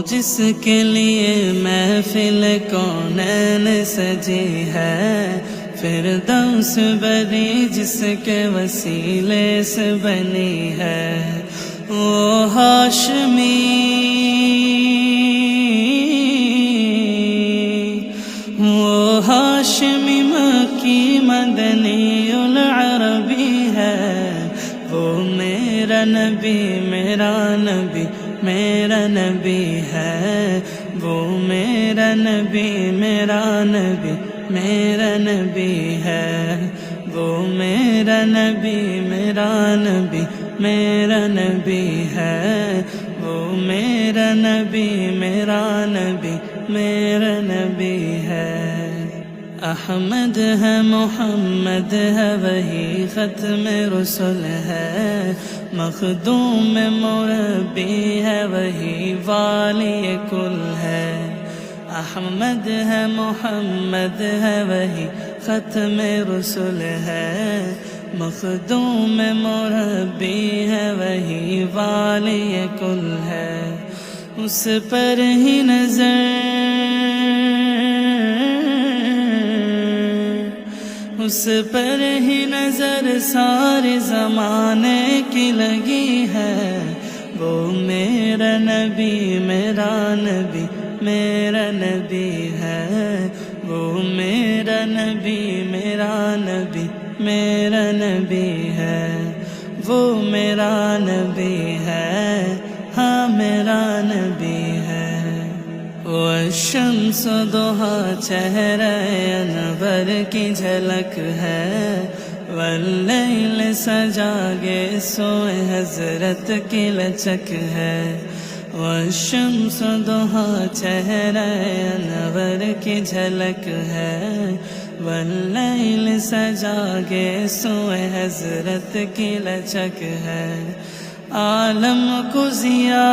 جس کے لیے محفل کونین سجی ہے، فردوس بری جس کے وسیلے سے بنی ہے، وہ ہاشمی مکی مدنی العربی ہے، وہ میرا نبی میرا نبی میرا نبی ہے، وہ میرا نبی میرا نبی میرا نبی ہے، وہ میرا نبی میرا نبی میرا نبی ہے، وہ میرا نبی میرا نبی میرا نبی ہے۔ احمد ہے محمد ہے وہی ختم رسل ہے، مخدوم مربی ہے وہی والی کل ہے۔ احمد ہے محمد ہے وہی ختم رسل ہے، مخدوم مربی ہے وہی والی کل ہے۔ اس پر ہی نظر سارے زمانے کی لگی ہے، وہ میرا نبی میرا نبی میرا نبی ہے، وہ میرا نبی میرا نبی میرا نبی ہے، وہ میرا نبی ہے، ہاں میرا نبی ہے۔ والشمس ضحیٰ چہرہ انور کی جھلک ہے، واللیل سجاگے سوئے حضرت کی لچک ہے۔ والشمس ضحیٰ چہرہ انور کی جھلک ہے، واللیل سجاگے سوئے حضرت کی لچک ہے۔ عالم کو ضیاء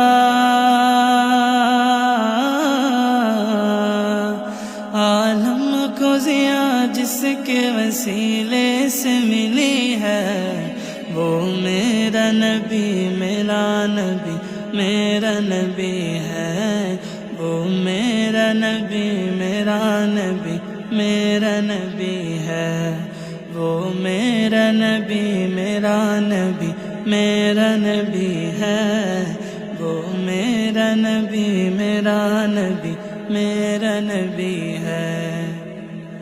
جس کے وسیلے سے ملی ہے، وہ میرا نبی میرا نبی میرا نبی ہے، وہ میرا نبی میرا نبی میرا نبی ہے، وہ میرا نبی میرا نبی میرا نبی ہے، وہ میرا نبی میرا نبی میرا نبی ہے۔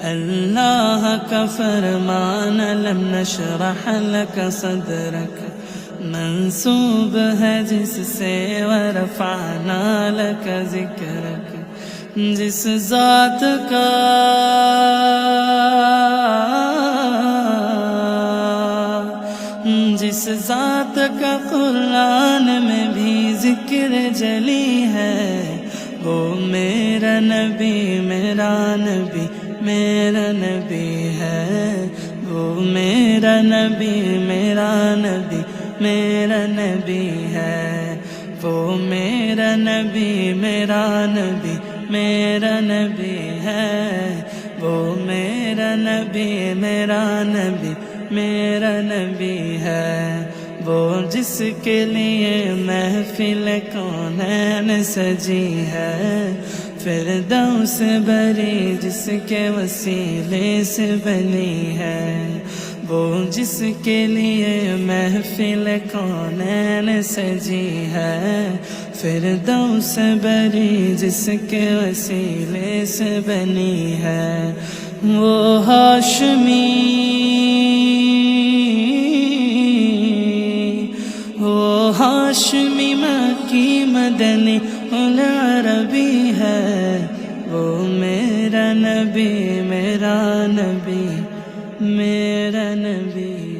اللہ کا فرمان لم نشرح لک صدرک منسوب ہے جس سے ورفعنا لک ذکرک، جس ذات کا قرآن میں بھی ذکر جلی ہے، وہ میرا نبی میرا نبی میرا نبی ہے، وہ میرا نبی میرا نبی میرا نبی ہے، وہ میرا نبی میرا نبی میرا نبی ہے، وہ میرا نبی میرا نبی میرا نبی ہے، وہ جس کے لیے محفل کونین سجی ہے، فردوس بری جس کے وسیلے سے بنی ہے، وہ جس کے لیے محفل کونین سجی ہے، فردوس بری جس کے وسیلے سے بنی ہے، وہ ہاشمی مکی مدنی العربی ہے، وہ میرا نبی میرا نبی میرا نبی